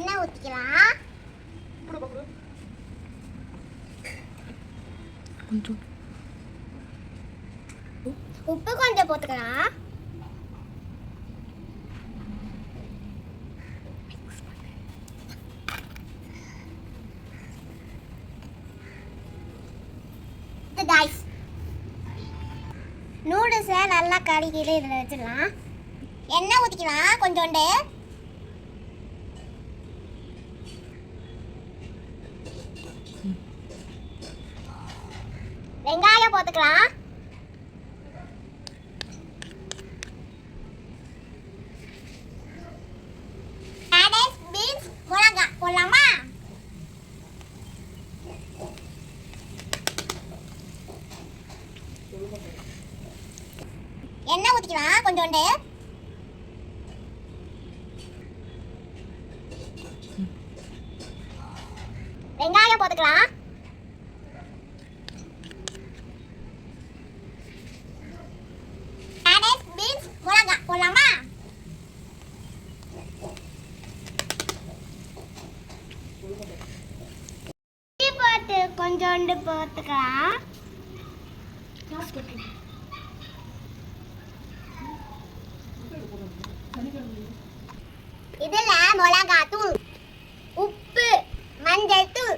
எண்ணெய் ஊற்றிக்கலாம். உப்பு கொஞ்சம் போட்டுக்கலாம். நூடுல்ஸை நல்லா கறிக்கீழே இதில் வச்சிடலாம். எண்ணெய் ஊற்றிக்கலாம் கொஞ்சோண்டு. வெங்காயம் போட்டுக்கலாம். கேரட், பீன்ஸ், மிளகாய் போடலாமா? எண்ணெய் ஊற்றிக்கலாம் கொஞ்சோண்டு. வெங்காயம் போட்டுக்கலாம். கேரட், பீன்ஸ், மிளகாய் போடலாமா? போட்டு கொஞ்சோண்டு போட்டுக்கலாம். இதுல மிளகாத்தூள், உப்பு, மஞ்சள் தூள்,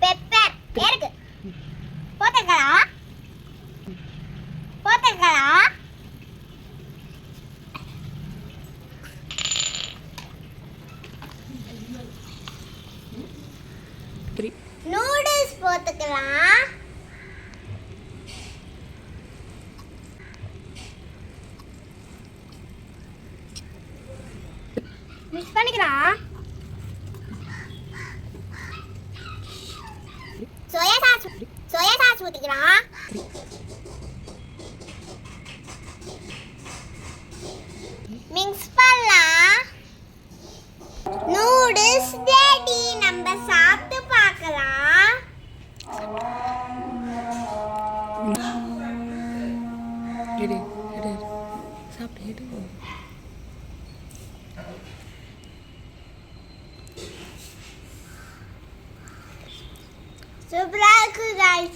பெப்பர் இருக்கு. போட்டுக்கலாம். நூடுல்ஸ் போட்டுக்கலாம். மிக்ஸ் பண்ணிக்கலாம். சோயா சாஸ் ஊற்றிக்கலாம். மிக்ஸ் பண்ணலாம். Noodles ready. நம்ம சாப்பிட்டு பார்க்கலாம். சூப்பரா இருக்கு guys.